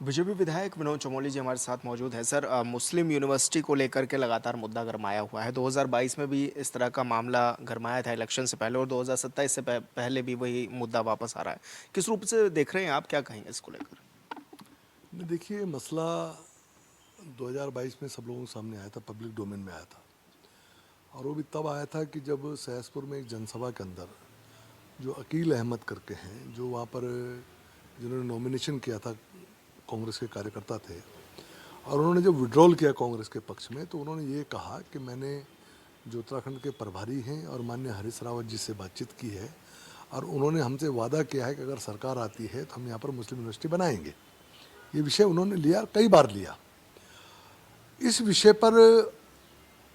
BJP विधायक विनोद चमोली जी हमारे साथ मौजूद हैं। सर, मुस्लिम यूनिवर्सिटी को लेकर के लगातार मुद्दा गरमाया हुआ है। 2022 में भी इस तरह का मामला गरमाया था इलेक्शन से पहले, और 2027 से पहले भी वही मुद्दा वापस आ रहा है। किस रूप से देख रहे हैं आप, क्या कहेंगे इसको लेकर? नहीं, देखिए मसला 2022 में सब लोगों के सामने आया था, पब्लिक डोमेन में आया था। और वो भी तब आया था कि जब सहसपुर में एक जनसभा के अंदर जो अकील अहमद करके हैं, जो वहाँ पर जिन्होंने नॉमिनेशन किया था, कांग्रेस के कार्यकर्ता थे, और उन्होंने जब विड्रॉल किया कांग्रेस के पक्ष में, तो उन्होंने ये कहा कि मैंने जो उत्तराखंड के प्रभारी हैं और माननीय हरीश रावत जी से बातचीत की है, और उन्होंने हमसे वादा किया है कि अगर सरकार आती है तो हम यहाँ पर मुस्लिम यूनिवर्सिटी बनाएंगे। ये विषय उन्होंने लिया, कई बार लिया। इस विषय पर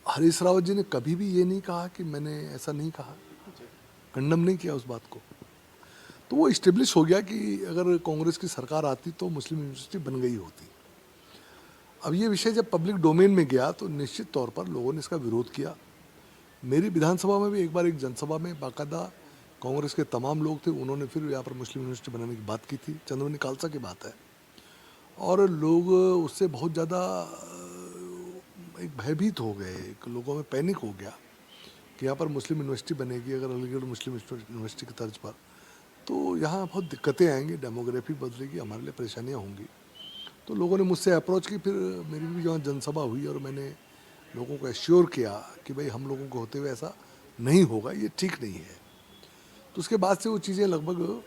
हरीश रावत जी ने कभी भी ये नहीं कहा कि मैंने ऐसा नहीं कहा, कंडम नहीं किया उस बात को। तो वो इस्टेब्लिश हो गया कि अगर कांग्रेस की सरकार आती तो मुस्लिम यूनिवर्सिटी बन गई होती। अब ये विषय जब पब्लिक डोमेन में गया तो निश्चित तौर पर लोगों ने इसका विरोध किया। मेरी विधानसभा में भी एक बार एक जनसभा में बाकायदा कांग्रेस के तमाम लोग थे, उन्होंने फिर यहाँ पर मुस्लिम यूनिवर्सिटी बनाने की बात की थी। चंद्रमणि खालसा की बात है। और लोग उससे बहुत ज़्यादा एक भयभीत हो गए, एक लोगों में पैनिक हो गया कि यहाँ पर मुस्लिम यूनिवर्सिटी बनेगी अगर अलीगढ़ मुस्लिम यूनिवर्सिटी की तर्ज पर, तो यहाँ बहुत दिक्कतें आएंगी, डेमोग्राफी बदलेगी, हमारे लिए परेशानियाँ होंगी। तो लोगों ने मुझसे अप्रोच की, फिर मेरी भी जहाँ जनसभा हुई और मैंने लोगों को एश्योर किया कि भाई हम लोगों को होते हुए ऐसा नहीं होगा, ये ठीक नहीं है। तो उसके बाद से वो चीज़ें लगभग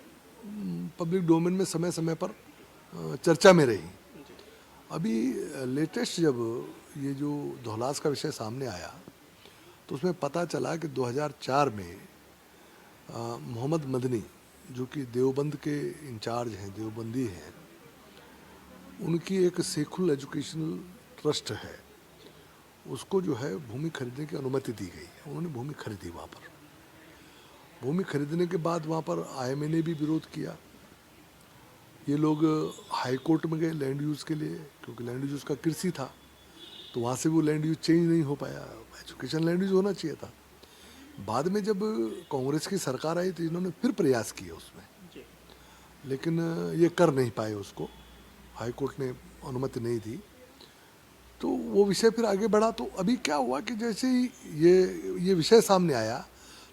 पब्लिक डोमेन में समय समय पर चर्चा में रही। अभी लेटेस्ट जब ये जो धौलास का विषय सामने आया तो उसमें पता चला कि 2004 में मोहम्मद मदनी, जो कि देवबंद के इंचार्ज हैं, देवबंदी हैं, उनकी एक सेकुलर एजुकेशनल ट्रस्ट है, उसको जो है भूमि खरीदने की अनुमति दी गई है। उन्होंने भूमि खरीदी। वहाँ पर भूमि खरीदने के बाद वहाँ पर आईएमए ने भी विरोध किया। ये लोग हाई कोर्ट में गए लैंड यूज़ के लिए, क्योंकि लैंड यूज़ का कृषि था, तो वहाँ से वो लैंड यूज चेंज नहीं हो पाया। एजुकेशन लैंड यूज होना चाहिए था। बाद में जब कांग्रेस की सरकार आई तो इन्होंने फिर प्रयास किए उसमें, लेकिन ये कर नहीं पाए उसको, हाई कोर्ट ने अनुमति नहीं दी। तो वो विषय फिर आगे बढ़ा। तो अभी क्या हुआ कि जैसे ही ये विषय सामने आया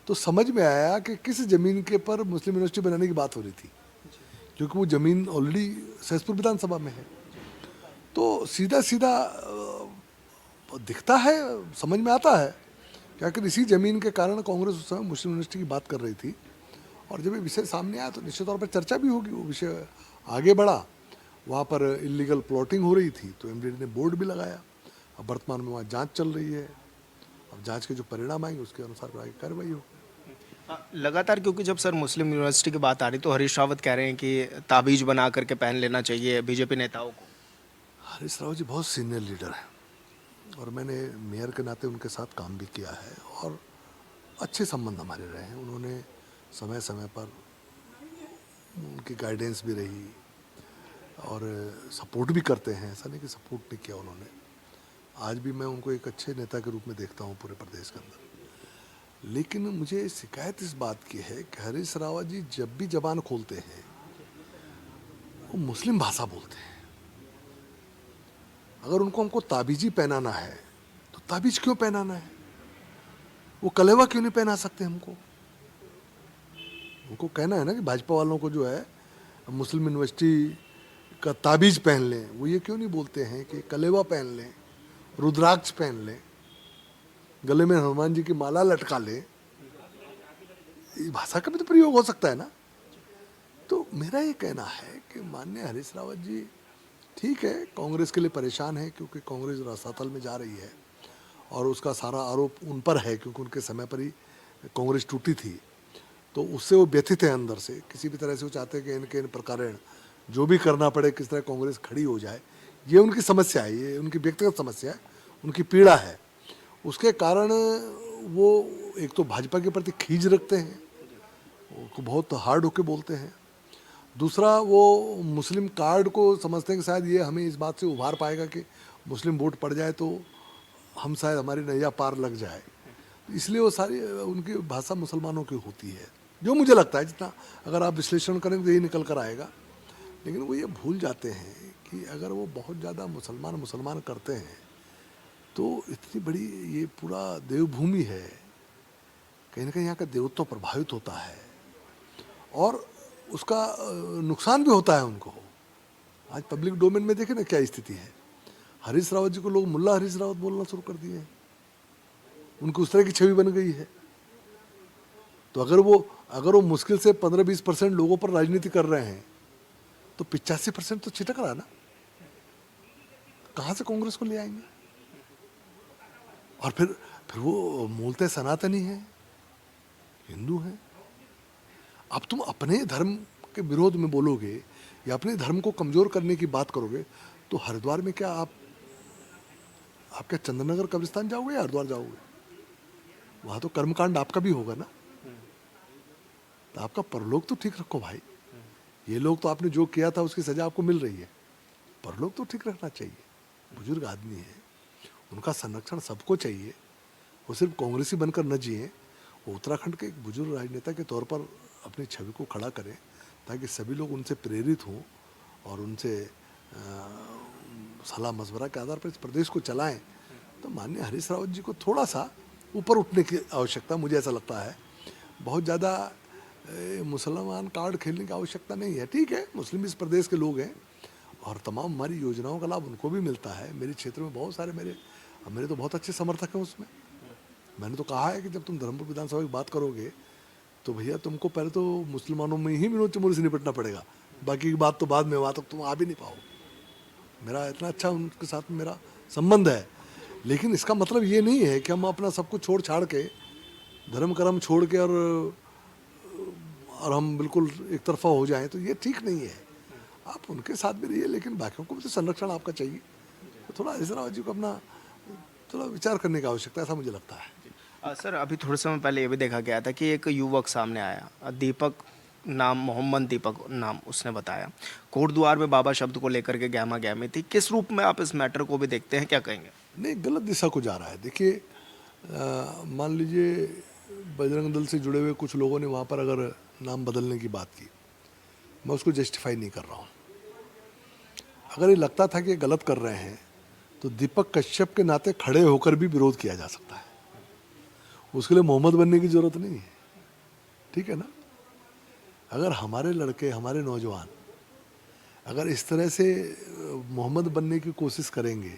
तो समझ में आया कि किस ज़मीन के पर मुस्लिम यूनिवर्सिटी बनाने की बात हो रही थी, क्योंकि वो ज़मीन ऑलरेडी सहसपुर विधानसभा में है। तो सीधा सीधा दिखता है, समझ में आता है कि आखिर इसी ज़मीन के कारण कांग्रेस उस समय मुस्लिम यूनिवर्सिटी की बात कर रही थी। और जब ये विषय सामने आया तो निश्चित तौर पर चर्चा भी होगी। वो विषय आगे बढ़ा, वहाँ पर इलीगल प्लॉटिंग हो रही थी तो एमडीडी ने बोर्ड भी लगाया। अब वर्तमान में वहाँ जांच चल रही है। अब जांच के जो परिणाम आएंगे उसके अनुसार आगे कार्रवाई होगी। लगातार, क्योंकि जब सर मुस्लिम यूनिवर्सिटी की बात आ रही तो हरीश रावत कह रहे हैं कि ताबीज बना करके पहन लेना चाहिए बीजेपी नेताओं को। हरीश रावत जी बहुत सीनियर लीडर हैं और मैंने मेयर के नाते उनके साथ काम भी किया है और अच्छे संबंध हमारे रहे हैं। उन्होंने समय समय पर उनकी गाइडेंस भी रही और सपोर्ट भी करते हैं, ऐसा नहीं कि सपोर्ट नहीं किया उन्होंने। आज भी मैं उनको एक अच्छे नेता के रूप में देखता हूँ पूरे प्रदेश के अंदर। लेकिन मुझे शिकायत इस बात की है कि हरीश रावत जी जब भी जबान खोलते हैं वो मुस्लिम भाषा बोलते हैं। अगर उनको हमको ताबीजी पहनाना है तो ताबीज क्यों पहनाना है? वो कलेवा क्यों नहीं पहना सकते हमको? उनको कहना है ना कि भाजपा वालों को जो है मुस्लिम यूनिवर्सिटी का ताबीज पहन लें। वो ये क्यों नहीं बोलते हैं कि कलेवा पहन लें, रुद्राक्ष पहन लें, गले में हनुमान जी की माला लटका लें? इस भाषा का भी तो प्रयोग हो सकता है ना। तो मेरा ये कहना है कि माननीय हरीश रावत जी ठीक है, कांग्रेस के लिए परेशान है क्योंकि कांग्रेस रसातल में जा रही है और उसका सारा आरोप उन पर है, क्योंकि उनके समय पर ही कांग्रेस टूटी थी। तो उससे वो व्यथित है अंदर से, किसी भी तरह से वो चाहते हैं कि इनके इन प्रकार जो भी करना पड़े, किस तरह कांग्रेस खड़ी हो जाए। ये उनकी समस्या है, ये उनकी व्यक्तिगत समस्या है, उनकी पीड़ा है। उसके कारण वो एक तो भाजपा के प्रति खींच रखते हैं, वो बहुत हार्ड होके बोलते हैं। दूसरा, वो मुस्लिम कार्ड को समझते हैं कि शायद ये हमें इस बात से उभार पाएगा कि मुस्लिम वोट पड़ जाए तो हम शायद हमारी नैया पार लग जाए। इसलिए वो सारी उनकी भाषा मुसलमानों की होती है, जो मुझे लगता है, जितना अगर आप विश्लेषण करेंगे तो यही निकल कर आएगा। लेकिन वो ये भूल जाते हैं कि कि अगर वो बहुत ज़्यादा मुसलमान मुसलमान करते हैं तो इतनी बड़ी ये पूरा देवभूमि है, कहीं ना कहीं यहाँ का देवत्व प्रभावित होता है और उसका नुकसान भी होता है उनको। आज पब्लिक डोमेन में देखे ना क्या स्थिति है, हरीश रावत जी को लोग मुल्ला हरीश रावत बोलना शुरू कर दिए हैं, उनकी उस तरह की छवि बन गई है। तो अगर वो मुश्किल से 15-20% लोगों पर राजनीति कर रहे हैं तो 85% तो छिटक रहा है ना, कहाँ से कांग्रेस को ले आएंगे? और फिर वो मूलतः सनातनी है, हिंदू है। अब तुम अपने धर्म के विरोध में बोलोगे या अपने धर्म को कमजोर करने की बात करोगे तो हरिद्वार में क्या आप क्या चंद्रनगर कब्रिस्तान जाओगे या हरिद्वार जाओगे? वहां तो कर्मकांड आपका भी होगा ना, तो आपका परलोक तो ठीक रखो भाई। ये लोग तो आपने जो किया था उसकी सजा आपको मिल रही है, परलोक तो ठीक रखना चाहिए। बुजुर्ग आदमी है, उनका संरक्षण सबको चाहिए। वो सिर्फ कांग्रेसी बनकर न जिए, वो उत्तराखंड के एक बुजुर्ग राजनेता के तौर पर अपनी छवि को खड़ा करें ताकि सभी लोग उनसे प्रेरित हों और उनसे सलाह मशवरा के आधार पर इस प्रदेश को चलाएं। तो माननीय हरीश रावत जी को थोड़ा सा ऊपर उठने की आवश्यकता, मुझे ऐसा लगता है। बहुत ज़्यादा मुसलमान कार्ड खेलने की आवश्यकता नहीं है। ठीक है, मुस्लिम इस प्रदेश के लोग हैं और तमाम हमारी योजनाओं का लाभ उनको भी मिलता है। मेरे क्षेत्र में बहुत सारे मेरे तो बहुत अच्छे समर्थक हैं उसमें। मैंने तो कहा है कि जब तुम धर्मपुर विधानसभा की बात करोगे तो भैया तुमको पहले तो मुसलमानों में ही विनोद चमोली से निपटना पड़ेगा, बाकी की बात तो बाद में, वहाँ तक तुम आ भी नहीं पाओ। मेरा इतना अच्छा उनके साथ मेरा संबंध है, लेकिन इसका मतलब ये नहीं है कि हम अपना सब कुछ छोड़ छाड़ के, धर्म कर्म छोड़ के और हम बिल्कुल एक तरफा हो जाएं, तो ये ठीक नहीं है। आप उनके साथ भी रहिए, लेकिन बाकियों को भी तो संरक्षण आपका चाहिए। तो थोड़ा हरीश रावत जी को अपना थोड़ा विचार करने की आवश्यकता है, ऐसा मुझे लगता है। सर अभी थोड़े समय पहले ये भी देखा गया था कि एक युवक सामने आया, दीपक नाम, मोहम्मद दीपक नाम उसने बताया, कोटद्वार में बाबा शब्द को लेकर के गहमा गहमी थी। किस रूप में आप इस मैटर को भी देखते हैं, क्या कहेंगे? नहीं, गलत दिशा को जा रहा है। देखिए, मान लीजिए बजरंग दल से जुड़े हुए कुछ लोगों ने वहाँ पर अगर नाम बदलने की बात की, मैं उसको जस्टिफाई नहीं कर रहा हूँ। अगर ये लगता था कि ये गलत कर रहे हैं तो दीपक कश्यप के नाते खड़े होकर भी विरोध किया जा सकता है, उसके लिए मोहम्मद बनने की जरूरत नहीं है। ठीक है ना? अगर हमारे लड़के, हमारे नौजवान अगर इस तरह से मोहम्मद बनने की कोशिश करेंगे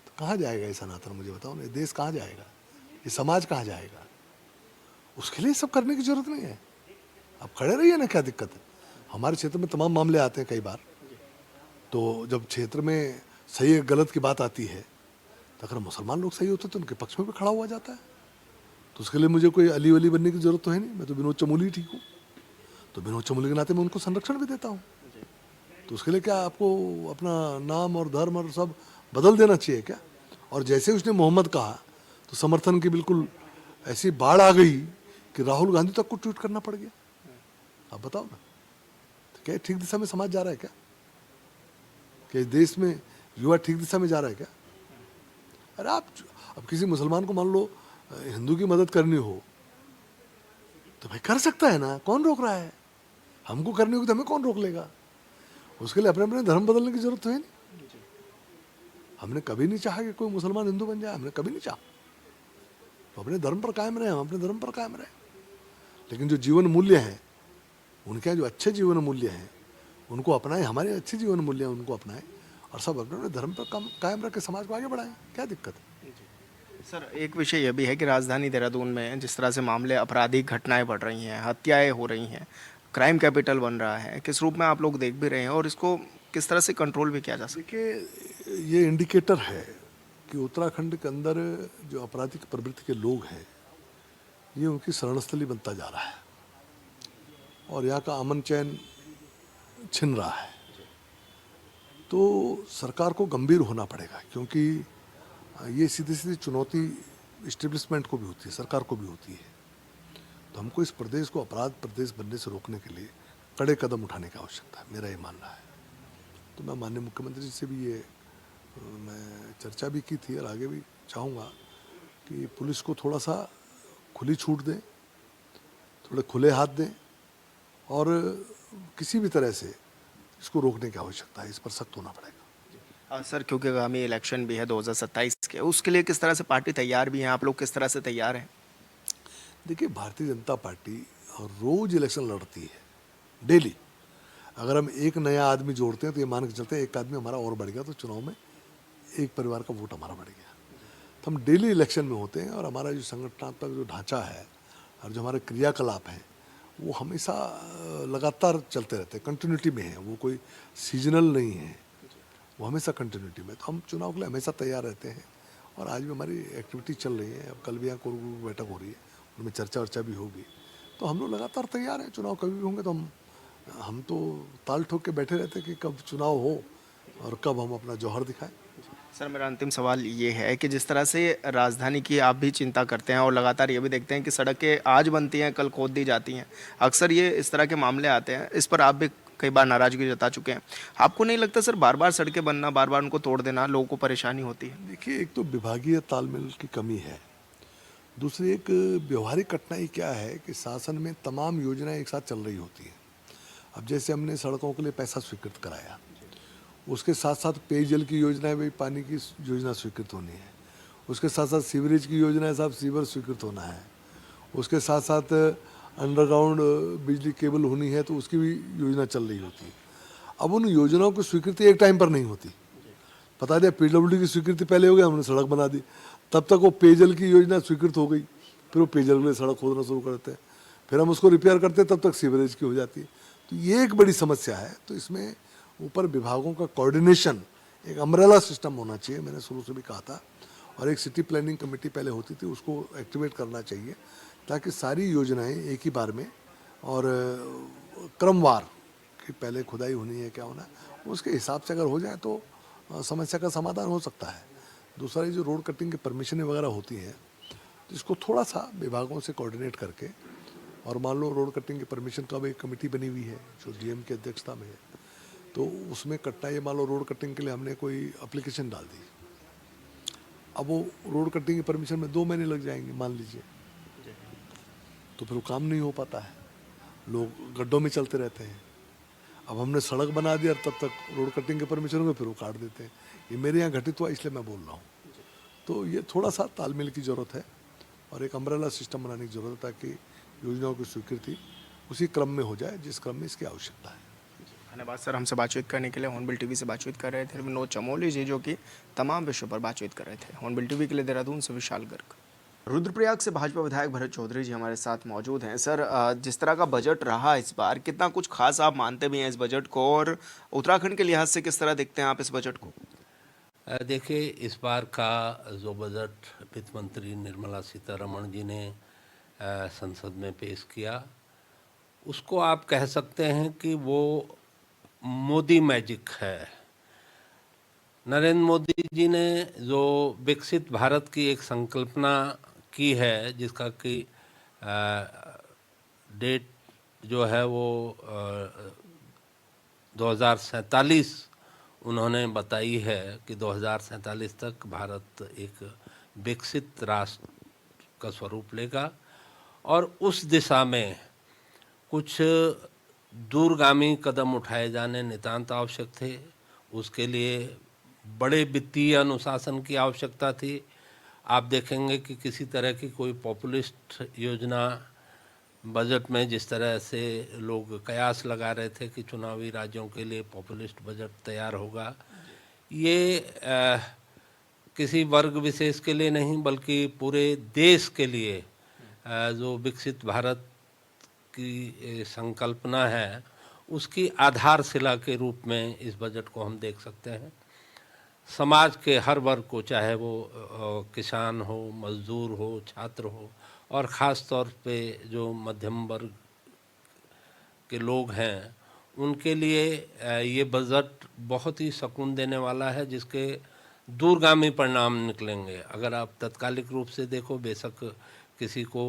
तो कहाँ जाएगा ये सनातन? मुझे बताओ ना, ये देश कहाँ जाएगा, ये समाज कहाँ जाएगा? उसके लिए सब करने की जरूरत नहीं है। आप खड़े रहिए ना, क्या दिक्कत है? हमारे क्षेत्र में तमाम मामले आते हैं कई बार, तो जब क्षेत्र में सही या गलत की बात आती है तो अगर मुसलमान लोग सही होते तो उनके पक्ष में भी खड़ा हुआ जाता है। तो उसके लिए मुझे कोई अली वली बनने की जरूरत तो है नहीं, मैं तो विनोद चमोली ही ठीक हूँ। तो विनोद चमोली के नाते मैं उनको संरक्षण भी देता हूँ। तो उसके लिए क्या आपको अपना नाम और धर्म और सब बदल देना चाहिए क्या? और जैसे उसने मोहम्मद कहा तो समर्थन की बिल्कुल ऐसी बाढ़ आ गई कि राहुल गांधी तक को ट्वीट करना पड़ गया। आप बताओ ना, तो क्या ठीक दिशा में समाज जा रहा है क्या? क्या इस देश में युवा ठीक दिशा में जा रहा है क्या? अरे अब किसी मुसलमान को मान लो हिंदू की मदद करनी हो तो भाई कर सकता है ना, कौन रोक रहा है? हमको करनी होगी तो हमें कौन रोक लेगा? उसके लिए अपने अपने धर्म बदलने की जरूरत तो है नहीं। हमने कभी नहीं चाहा कि कोई मुसलमान हिंदू बन जाए, हमने कभी नहीं चाहा। तो अपने धर्म पर कायम रहे, हम अपने धर्म पर कायम रहे। लेकिन जो जीवन मूल्य हैं, उनके यहाँ जो अच्छे जीवन मूल्य हैं उनको अपनाएं, हमारे अच्छे जीवन मूल्य हैं उनको अपनाएं और सब अपने अपने धर्म पर कायम रख के समाज को आगे बढ़ाएं। क्या दिक्कत है? सर एक विषय यह भी है कि राजधानी देहरादून में जिस तरह से मामले, आपराधिक घटनाएं बढ़ रही हैं, हत्याएं हो रही हैं, क्राइम कैपिटल बन रहा है, किस रूप में आप लोग देख भी रहे हैं और इसको किस तरह से कंट्रोल भी किया जा सकता देखिए, ये इंडिकेटर है कि उत्तराखंड के अंदर जो आपराधिक प्रवृत्ति के लोग हैं ये उनकी शरणस्थली बनता जा रहा है और यहाँ का अमन चैन छिन रहा है। तो सरकार को गंभीर होना पड़ेगा, क्योंकि ये सीधी सीधी चुनौती इस्टेब्लिशमेंट को भी होती है, सरकार को भी होती है। तो हमको इस प्रदेश को अपराध प्रदेश बनने से रोकने के लिए कड़े कदम उठाने की आवश्यकता है, मेरा ये मानना है। तो मैं माननीय मुख्यमंत्री जी से भी ये मैं चर्चा भी की थी और आगे भी चाहूँगा कि पुलिस को थोड़ा सा खुली छूट दें, थोड़े खुले हाथ दें और किसी भी तरह से इसको रोकने की आवश्यकता है, इस पर सख्त होना पड़ेगा। सर क्योंकि आगामी इलेक्शन भी है 2027 के, उसके लिए किस तरह से पार्टी तैयार भी हैं, आप लोग किस तरह से तैयार हैं? देखिए, भारतीय जनता पार्टी रोज इलेक्शन लड़ती है, डेली। अगर हम एक नया आदमी जोड़ते हैं तो ये मान के चलते हैं एक आदमी हमारा और बढ़ गया, तो चुनाव में एक परिवार का वोट हमारा बढ़ गया। तो हम डेली इलेक्शन में होते हैं, और हमारा जो संगठनात्मक जो ढांचा है और जो हमारे क्रियाकलाप हैं वो हमेशा लगातार चलते रहते हैं, कंटिन्यूटी में है, वो कोई सीजनल नहीं है, वो हमेशा कंटिन्यूटी में। तो हम चुनाव के लिए हमेशा तैयार रहते हैं, और आज भी हमारी एक्टिविटी चल रही है। अब कल भी यहाँ कोर ग्रुप की बैठक हो रही है, उनमें चर्चा वर्चा भी होगी। तो हम लोग लगातार तैयार हैं, चुनाव कभी भी होंगे तो हम तो ताल ठोक के बैठे रहते हैं कि कब चुनाव हो और कब हम अपना जौहर दिखाएं। सर मेरा अंतिम सवाल ये है कि जिस तरह से राजधानी की आप भी चिंता करते हैं और लगातार ये भी देखते हैं कि सड़कें आज बनती हैं कल खोद दी जाती हैं, अक्सर ये इस तरह के मामले आते हैं, इस पर आप भी कई बार नाराजगी जता चुके हैं। आपको नहीं लगता सर बार बार सड़कें बनना, बार बार उनको तोड़ देना लोगों को परेशानी होती है? देखिए, एक तो विभागीय तालमेल की कमी है, दूसरी एक व्यवहारिक कठिनाई क्या है कि शासन में तमाम योजनाएं एक साथ चल रही होती हैं। अब जैसे हमने सड़कों के लिए पैसा स्वीकृत कराया, उसके साथ साथ पेयजल की योजनाएं भी, पानी की योजना स्वीकृत होनी है, उसके साथ साथ सीवरेज की योजना है, साहब सीवर स्वीकृत होना है, उसके साथ साथ अंडरग्राउंड बिजली केबल होनी है, तो उसकी भी योजना चल रही होती है। अब उन योजनाओं की स्वीकृति एक टाइम पर नहीं होती। बता दिया पीडब्ल्यूडी की स्वीकृति पहले हो गई, हमने सड़क बना दी, तब तक वो पेयजल की योजना स्वीकृत हो गई, फिर वो पेयजल के लिए सड़क खोदना शुरू कर देते हैं, फिर हम उसको रिपेयर करते हैं, तब तक सीवरेज की हो जाती है। तो ये एक बड़ी समस्या है। तो इसमें ऊपर विभागों का कोऑर्डिनेशन, एक अम्ब्रेला सिस्टम होना चाहिए, मैंने शुरू से भी कहा था। और एक सिटी प्लानिंग कमेटी पहले होती थी, उसको एक्टिवेट करना चाहिए, ताकि सारी योजनाएं एक ही बार में और क्रमवार कि पहले खुदाई होनी है, क्या होना है, उसके हिसाब से अगर हो जाए तो समस्या का समाधान हो सकता है। दूसरा, ये जो रोड कटिंग की परमिशनें वगैरह होती हैं, तो इसको थोड़ा सा विभागों से कोऑर्डिनेट करके, और मान लो रोड कटिंग की परमिशन का भी एक कमेटी बनी हुई है जो डीएम की अध्यक्षता में है, तो उसमें कटना, ये मान लो रोड कटिंग के लिए हमने कोई एप्लीकेशन डाल दी, अब वो रोड कटिंग की परमिशन में 2 महीने लग जाएंगे मान लीजिए, तो फिर वो काम नहीं हो पाता है, लोग गड्ढों में चलते रहते हैं। अब हमने सड़क बना दी और तब तक रोड कटिंग के परमिशन होंगे, फिर वो काट देते हैं। ये मेरे यहाँ घटित हुआ, इसलिए मैं बोल रहा हूँ। तो ये थोड़ा सा तालमेल की ज़रूरत है, और एक अम्ब्रेला सिस्टम बनाने की ज़रूरत है, ताकि योजनाओं की स्वीकृति उसी क्रम में हो जाए जिस क्रम में इसकी आवश्यकता है। धन्यवाद सर, हमसे बातचीत करने के लिए। हॉर्नबिल टीवी से बातचीत कर रहे थे विनोद चमोली जी, जो कि तमाम विषयों पर बातचीत कर रहे थे। हॉर्नबिल टीवी के लिए देहरादून से विशाल गर्ग। रुद्रप्रयाग से भाजपा विधायक भरत चौधरी जी हमारे साथ मौजूद हैं। सर जिस तरह का बजट रहा इस बार, कितना कुछ खास आप मानते भी हैं इस बजट को, और उत्तराखंड के लिहाज से किस तरह देखते हैं आप इस बजट को? देखिए, इस बार का जो बजट वित्त मंत्री निर्मला सीतारमण जी ने संसद में पेश किया, उसको आप कह सकते हैं कि वो मोदी मैजिक है। नरेंद्र मोदी जी ने जो विकसित भारत की एक संकल्पना की है, जिसका कि डेट जो है वो 2047 उन्होंने बताई है कि 2047 तक भारत एक विकसित राष्ट्र का स्वरूप लेगा, और उस दिशा में कुछ दूरगामी कदम उठाए जाने नितांत आवश्यक थे। उसके लिए बड़े वित्तीय अनुशासन की आवश्यकता थी। आप देखेंगे कि किसी तरह की कोई पॉपुलिस्ट योजना बजट में, जिस तरह से लोग कयास लगा रहे थे कि चुनावी राज्यों के लिए पॉपुलिस्ट बजट तैयार होगा, ये किसी वर्ग विशेष के लिए नहीं बल्कि पूरे देश के लिए जो विकसित भारत की संकल्पना है, उसकी आधारशिला के रूप में इस बजट को हम देख सकते हैं। समाज के हर वर्ग को, चाहे वो किसान हो, मजदूर हो, छात्र हो, और ख़ास तौर पे जो मध्यम वर्ग के लोग हैं, उनके लिए ये बजट बहुत ही सुकून देने वाला है, जिसके दूरगामी परिणाम निकलेंगे। अगर आप तत्कालिक रूप से देखो, बेशक किसी को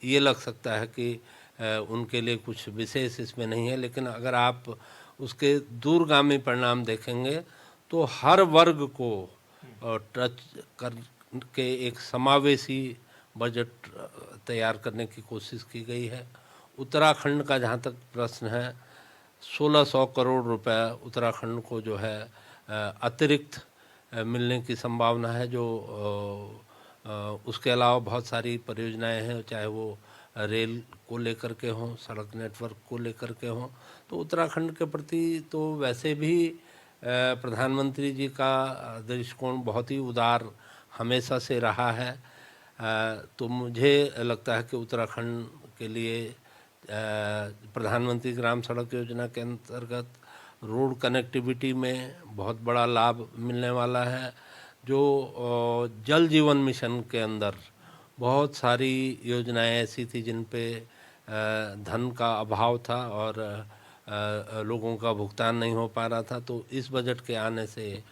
ये लग सकता है कि उनके लिए कुछ विशेष इसमें नहीं है, लेकिन अगर आप उसके दूरगामी परिणाम देखेंगे तो हर वर्ग को टच करके एक समावेशी बजट तैयार करने की कोशिश की गई है। उत्तराखंड का जहाँ तक प्रश्न है, 1600 करोड़ रुपए उत्तराखंड को जो है अतिरिक्त मिलने की संभावना है। जो उसके अलावा बहुत सारी परियोजनाएं हैं, चाहे वो रेल को लेकर के हों, सड़क नेटवर्क को लेकर के हों। तो उत्तराखंड के प्रति तो वैसे भी प्रधानमंत्री जी का दृष्टिकोण बहुत ही उदार हमेशा से रहा है। तो मुझे लगता है कि उत्तराखंड के लिए प्रधानमंत्री ग्राम सड़क योजना के अंतर्गत रोड कनेक्टिविटी में बहुत बड़ा लाभ मिलने वाला है। जो जल जीवन मिशन के अंदर बहुत सारी योजनाएं ऐसी थी जिन पे धन का अभाव था और लोगों का भुगतान नहीं हो पा रहा था, तो इस बजट के आने से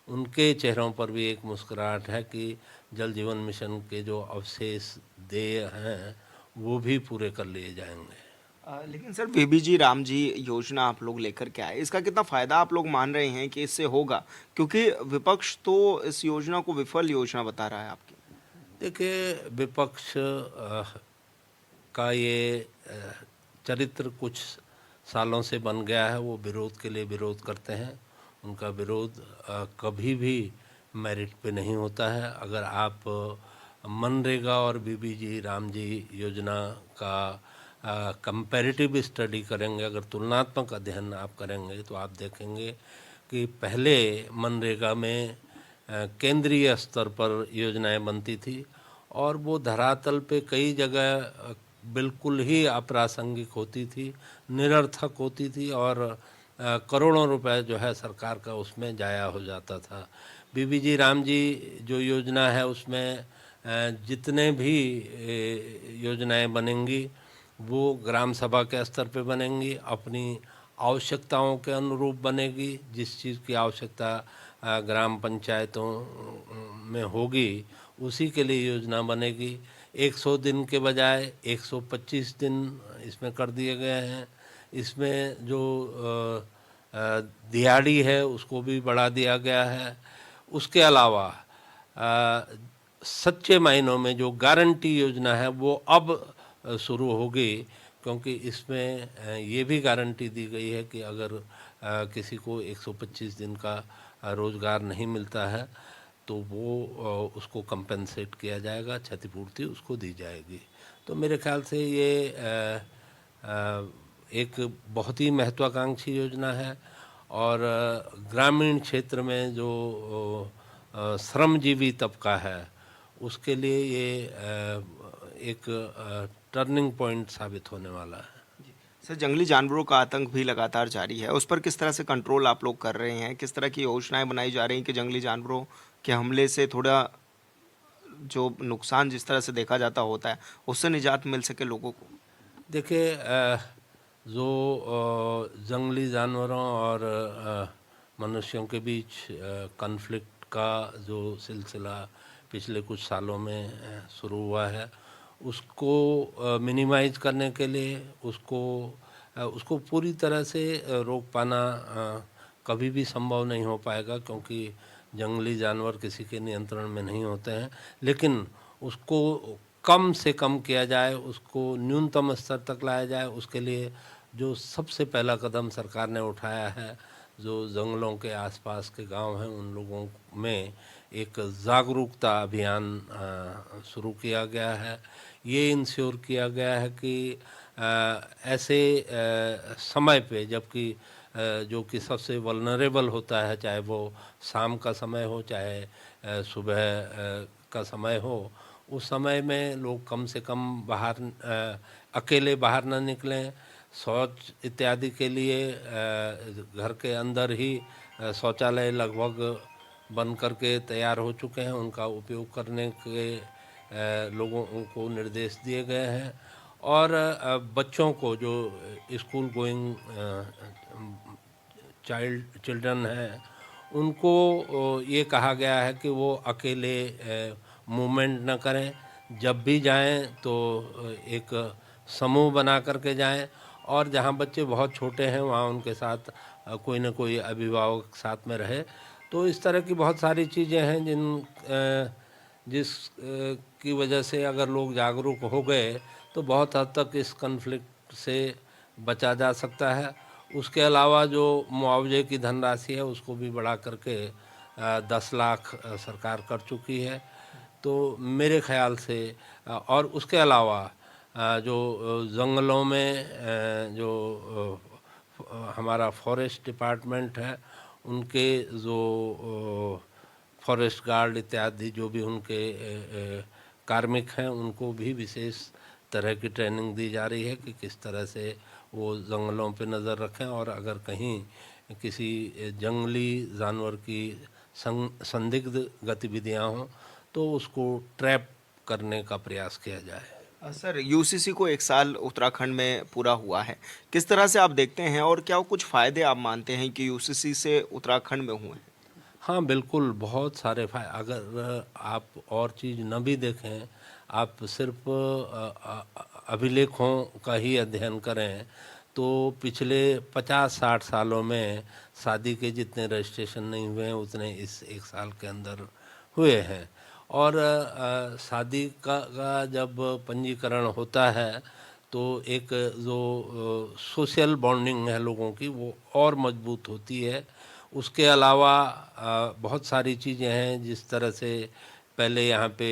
उनके चेहरों पर भी एक मुस्कुराहट है कि जल जीवन मिशन के जो अवशेष देय हैं वो भी पूरे कर लिए जाएंगे। लेकिन सर बीबीजी राम जी योजना आप लोग लेकर के आए, इसका कितना फायदा आप लोग मान रहे हैं कि इससे होगा, क्योंकि विपक्ष तो इस योजना को विफल योजना बता रहा है आपकी। देखिए, विपक्ष का ये चरित्र कुछ सालों से बन गया है। वो विरोध के लिए विरोध करते हैं। उनका विरोध कभी भी मेरिट पे नहीं होता है। अगर आप मनरेगा और बीबीजी राम जी योजना का कंपैरेटिव स्टडी करेंगे, अगर तुलनात्मक अध्ययन आप करेंगे, तो आप देखेंगे कि पहले मनरेगा में केंद्रीय स्तर पर योजनाएं बनती थी और वो धरातल पे कई जगह बिल्कुल ही अप्रासंगिक होती थी, निरर्थक होती थी और करोड़ों रुपए जो है सरकार का उसमें जाया हो जाता था। बीबीजी राम जी जो योजना है उसमें जितने भी योजनाएं बनेंगी वो ग्राम सभा के स्तर पे बनेंगी, अपनी आवश्यकताओं के अनुरूप बनेगी। जिस चीज़ की आवश्यकता ग्राम पंचायतों में होगी उसी के लिए योजना बनेगी। 100 दिन के बजाय 125 दिन इसमें कर दिए गए हैं। इसमें जो दिहाड़ी है उसको भी बढ़ा दिया गया है। उसके अलावा सच्चे मायनों में जो गारंटी योजना है वो अब शुरू होगी, क्योंकि इसमें ये भी गारंटी दी गई है कि अगर किसी को 125 दिन का रोज़गार नहीं मिलता है तो वो उसको कंपेंसेट किया जाएगा, क्षतिपूर्ति उसको दी जाएगी। तो मेरे ख्याल से ये एक बहुत ही महत्वाकांक्षी योजना है और ग्रामीण क्षेत्र में जो श्रमजीवी तबका है उसके लिए ये एक टर्निंग पॉइंट साबित होने वाला है। सर जंगली जानवरों का आतंक भी लगातार जारी है, उस पर किस तरह से कंट्रोल आप लोग कर रहे हैं? किस तरह की योजनाएं बनाई जा रही हैं कि जंगली जानवरों के हमले से थोड़ा जो नुकसान जिस तरह से देखा जाता होता है उससे निजात मिल सके लोगों को? देखिए, जो जंगली जानवरों और मनुष्यों के बीच कॉन्फ्लिक्ट का जो सिलसिला पिछले कुछ सालों में शुरू हुआ है उसको मिनिमाइज करने के लिए उसको पूरी तरह से रोक पाना कभी भी संभव नहीं हो पाएगा, क्योंकि जंगली जानवर किसी के नियंत्रण में नहीं होते हैं। लेकिन उसको कम से कम किया जाए, उसको न्यूनतम स्तर तक लाया जाए, उसके लिए जो सबसे पहला कदम सरकार ने उठाया है, जो जंगलों के आसपास के गांव हैं उन लोगों में एक जागरूकता अभियान शुरू किया गया है। ये इंश्योर किया गया है कि ऐसे समय पे, जबकि जो कि सबसे वल्नरेबल होता है, चाहे वो शाम का समय हो चाहे सुबह का समय हो, उस समय में लोग कम से कम बाहर अकेले बाहर ना निकलें। शौच इत्यादि के लिए घर के अंदर ही शौचालय लगभग बन करके तैयार हो चुके हैं, उनका उपयोग करने के लोगों को निर्देश दिए गए हैं। और बच्चों को जो स्कूल गोइंग चिल्ड्रन हैं उनको ये कहा गया है कि वो अकेले मूवमेंट न करें। जब भी जाएं तो एक समूह बना करके जाएं और जहां बच्चे बहुत छोटे हैं वहां उनके साथ कोई न कोई अभिभावक साथ में रहे। तो इस तरह की बहुत सारी चीज़ें हैं जिस की वजह से अगर लोग जागरूक हो गए तो बहुत हद तक इस कन्फ्लिक्ट से बचा जा सकता है। उसके अलावा जो मुआवजे की धनराशि है उसको भी बढ़ा करके 10 लाख सरकार कर चुकी है। तो मेरे ख्याल से और उसके अलावा जो जंगलों में जो हमारा फॉरेस्ट डिपार्टमेंट है उनके जो फॉरेस्ट गार्ड इत्यादि जो भी उनके कार्मिक हैं उनको भी विशेष तरह की ट्रेनिंग दी जा रही है कि किस तरह से वो जंगलों पे नज़र रखें और अगर कहीं किसी जंगली जानवर की संदिग्ध गतिविधियां हों तो उसको ट्रैप करने का प्रयास किया जाए। सर यूसीसी को 1 साल उत्तराखंड में पूरा हुआ है, किस तरह से आप देखते हैं और क्या कुछ फ़ायदे आप मानते हैं कि यूसीसी से उत्तराखंड में हुए हैं? हाँ बिल्कुल, बहुत सारे अगर आप और चीज़ न भी देखें, आप सिर्फ अभिलेखों का ही अध्ययन करें तो पिछले 50-60 सालों में शादी के जितने रजिस्ट्रेशन नहीं हुए हैं उतने इस 1 साल के अंदर हुए हैं। और शादी का जब पंजीकरण होता है तो एक जो सोशल बॉन्डिंग है लोगों की वो और मजबूत होती है। उसके अलावा बहुत सारी चीज़ें हैं जिस तरह से पहले यहाँ पे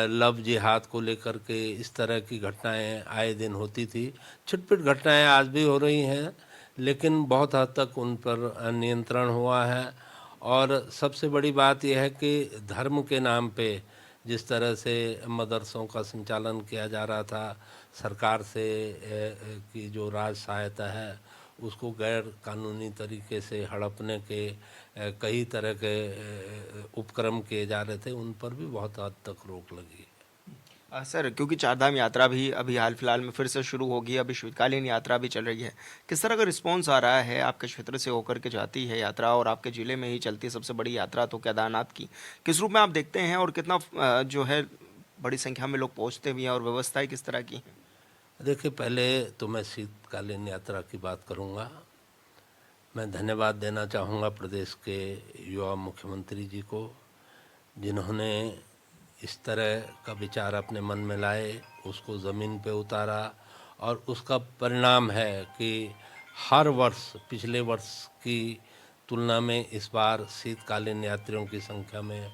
लव जिहाद को लेकर के इस तरह की घटनाएं आए दिन होती थी। छिटपुट घटनाएं आज भी हो रही हैं लेकिन बहुत हद तक उन पर नियंत्रण हुआ है। और सबसे बड़ी बात यह है कि धर्म के नाम पे जिस तरह से मदरसों का संचालन किया जा रहा था, सरकार से की जो राज सहायता है उसको गैर कानूनी तरीके से हड़पने के कई तरह के उपक्रम किए जा रहे थे, उन पर भी बहुत हद तक रोक लगी। सर क्योंकि चारधाम यात्रा भी अभी हाल फिलहाल में फिर से शुरू होगी, अभी शीतकालीन यात्रा भी चल रही है, किस तरह का रिस्पॉन्स आ रहा है? आपके क्षेत्र से होकर के जाती है यात्रा और आपके ज़िले में ही चलती है सबसे बड़ी यात्रा तो केदारनाथ की, किस रूप में आप देखते हैं और कितना जो है बड़ी संख्या में लोग पहुँचते भी हैं और व्यवस्थाएं किस तरह की हैं? देखिए, पहले तो मैं शीतकालीन यात्रा की बात करूंगा। मैं धन्यवाद देना चाहूँगा प्रदेश के युवा मुख्यमंत्री जी को जिन्होंने इस तरह का विचार अपने मन में लाए, उसको ज़मीन पे उतारा और उसका परिणाम है कि हर वर्ष पिछले वर्ष की तुलना में इस बार शीतकालीन यात्रियों की संख्या में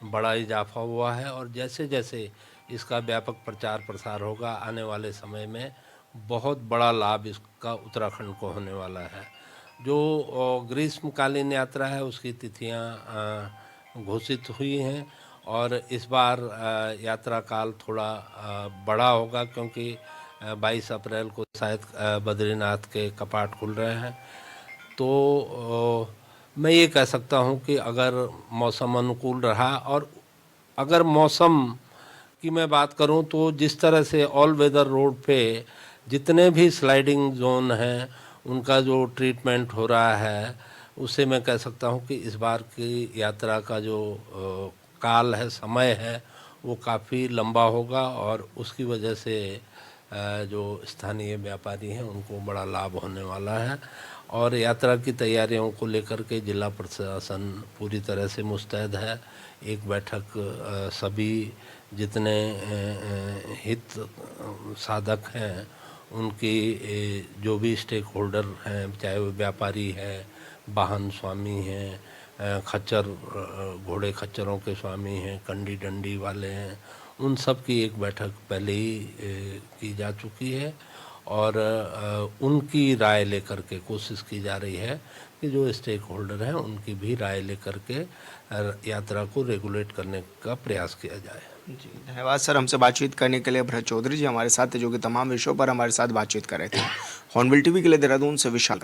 बड़ा इजाफा हुआ है। और जैसे जैसे इसका व्यापक प्रचार प्रसार होगा आने वाले समय में बहुत बड़ा लाभ इसका उत्तराखंड को होने वाला है। जो ग्रीष्मकालीन यात्रा है उसकी तिथियां घोषित हुई हैं और इस बार यात्रा काल थोड़ा बड़ा होगा क्योंकि 22 अप्रैल को शायद बद्रीनाथ के कपाट खुल रहे हैं। तो मैं ये कह सकता हूँ कि अगर मौसम अनुकूल रहा और अगर मौसम की मैं बात करूं तो जिस तरह से ऑल वेदर रोड पे जितने भी स्लाइडिंग जोन हैं उनका जो ट्रीटमेंट हो रहा है उससे मैं कह सकता हूं कि इस बार की यात्रा का जो काल है, समय है, वो काफ़ी लंबा होगा और उसकी वजह से जो स्थानीय व्यापारी हैं उनको बड़ा लाभ होने वाला है। और यात्रा की तैयारियों को लेकर के जिला प्रशासन पूरी तरह से मुस्तैद है। एक बैठक सभी जितने हित साधक हैं उनकी जो भी स्टेक होल्डर हैं, चाहे वो व्यापारी हैं, वाहन स्वामी हैं, खच्चर घोड़े खच्चरों के स्वामी हैं, कंडी डंडी वाले हैं, उन सब की एक बैठक पहले ही की जा चुकी है और उनकी राय लेकर के कोशिश की जा रही है कि जो स्टेक होल्डर हैं उनकी भी राय लेकर के यात्रा को रेगुलेट करने का प्रयास किया जाए। जी धन्यवाद सर, हमसे बातचीत करने के लिए। भरत चौधरी जी हमारे साथ थे जो कि तमाम विषयों पर हमारे साथ बातचीत कर रहे थे। हॉर्नबिल टीवी के लिए देहरादून से विशाल।